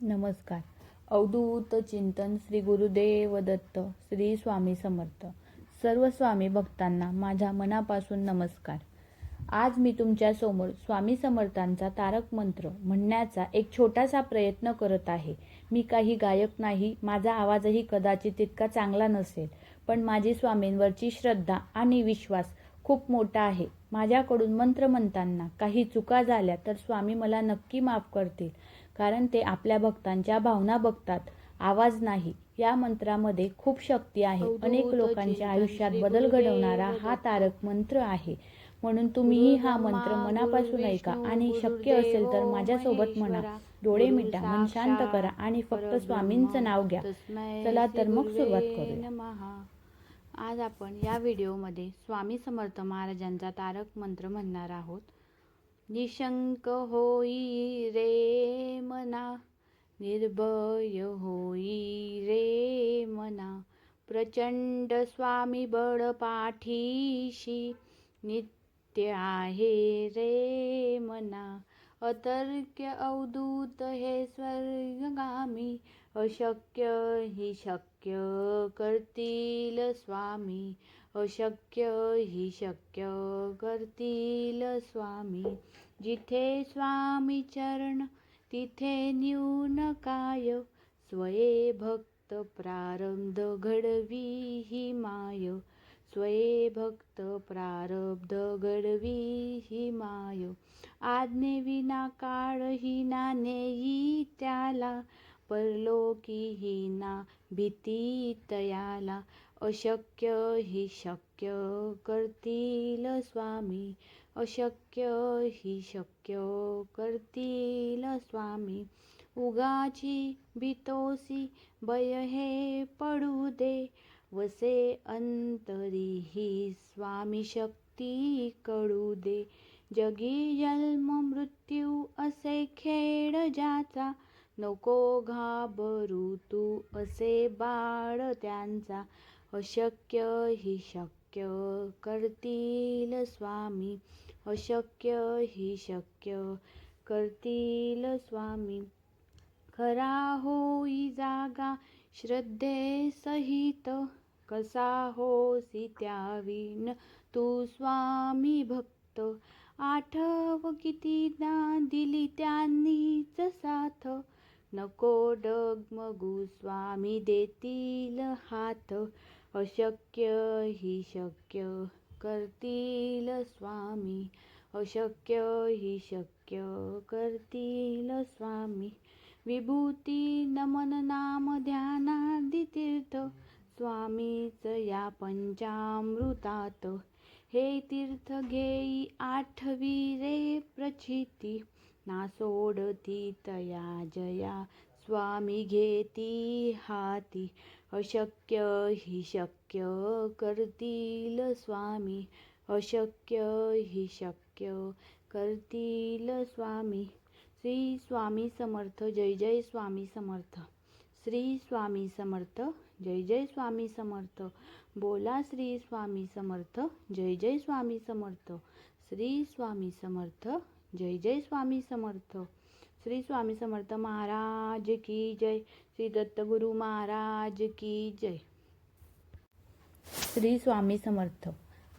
नमस्कार. अवधूत चिंतन श्री गुरुदेव दत्त श्री स्वामी समर्थ. सर्व स्वामी भक्तांना माझ्या मनापासून नमस्कार. आज मी तुमच्या समोर स्वामी समर्थांचा तारक मंत्र म्हणण्याचा एक छोटासा प्रयत्न करत आहे. मी काही गायक नाही, माझा आवाजही कदाचित तितका चांगला नसेल, पण माझी स्वामींवरची श्रद्धा आणि विश्वास खूप मोठा आहे. माझ्याकडून मंत्र म्हणताना काही चुका झाल्या तर स्वामी मला नक्की माफ करतील, कारण ते आपल्या भक्तांच्या भावना बघतात, आवाज नाही. या मंत्रामध्ये खूप शक्ती आहे. अनेक लोकांच्या आयुष्यात बदल घडवणारा हा तारक मंत्र आहे. म्हणून तुम्हीही हा मंत्र मनापासून ऐका आणि शक्य असेल तर माझ्यासोबत म्हणा. डोळे मिटा, मन शांत करा आणि फक्त स्वामींचं नाव घ्या. चला तर मग सुरुवात करूया. आज आपण या व्हिडिओमध्ये स्वामी समर्थ महाराजांचा तारक मंत्र म्हणणार आहोत. निशंक होई रे मना, निर्भय होई रे मना, प्रचंड स्वामी बळ पाठीशी नित्य आहे रे मना. अतर्क्य अवधूत हे स्वर्गगामी, अशक्य ही शक्य करतील स्वामी, अशक्य ही शक्य करतील स्वामी. जिथे स्वामी चरण तिथे न्यून काय, स्वये भक्त प्रारब्ध घडवी ही माय, स्वये भक्त प्रारब्ध घडवी ही माय. आज्ञेविना काळ ही ना नेई त्याला, परलोकी ही ना भीती तयाला, अशक्य ही शक्य करतील स्वामी, अशक्य ही शक्य करतील स्वामी. उगाची भीतोसी भय हे पडू दे, वसे अंतरी ही स्वामी शक्ती कळू दे. जगी जन्म मृत्यू असे खेळ ज्याचा, नको घाबरू तू असे बाळ त्यांचा, अशक्य ही शक्य करतील स्वामी, अशक्य ही शक्य करतील स्वामी. खरा होई जागा श्रद्धे सहित, कसा होसी त्याविन तू स्वामी भक्त. आठव कितीदा दिली त्यांनीच साथ, नको डगमगू स्वामी देतील हात, अशक्य ही शक्य करतील स्वामी, अशक्य ही शक्य करतील स्वामी. विभूती नमन नाम ध्यानादि तीर्थ, स्वामीच या पंचामृतात. हे तीर्थ घेई आठवी रे प्रचिती, ना सोडती तया जया स्वामी घेती हाती, अशक्य ही शक्य करतील स्वामी, अशक्य ही शक्य करतील स्वामी. श्री स्वामी समर्थ. जय जय स्वामी समर्थ. श्री स्वामी समर्थ. जय जय स्वामी समर्थ. बोला श्री स्वामी समर्थ. जय जय स्वामी समर्थ. श्री स्वामी समर्थ. जय जय स्वामी समर्थ. श्री स्वामी समर्थ महाराज की जय. श्री दत्तगुरु महाराज की जय. श्री स्वामी समर्थ.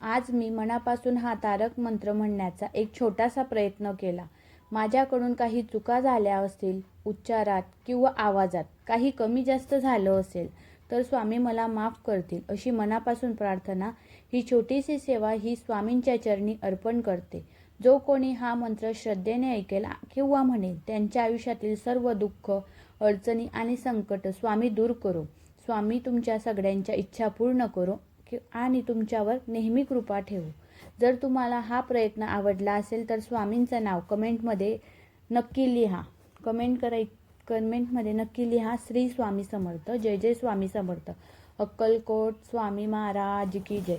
आज मी मनापासून हा तारक मंत्र म्हणण्याचा एक छोटासा प्रयत्न केला. माझ्याकडून काही चुका झाल्या असतील, उच्चारात किंवा आवाजात काही कमी जास्त झालं असेल तर स्वामी मला माफ करतील अशी मनापासून प्रार्थना. ही छोटीशी सेवा ही स्वामींच्या चरणी अर्पण करते. जो कोणी हा मंत्र श्रद्धेने ऐकेल किंवा म्हणेल, त्यांच्या आयुष्यातील सर्व दुःख, अडचणी आणि संकट स्वामी दूर करो. स्वामी तुमच्या सगळ्यांच्या इच्छा पूर्ण करो आणि तुमच्यावर नेहमी कृपा ठेवू. जर तुम्हाला हा प्रयत्न आवडला असेल तर स्वामींचं नाव कमेंटमध्ये नक्की लिहा. कमेंटमध्ये नक्की लिहा श्री स्वामी समर्थ. जय जय स्वामी समर्थ. अक्कलकोट स्वामी महाराज की जय.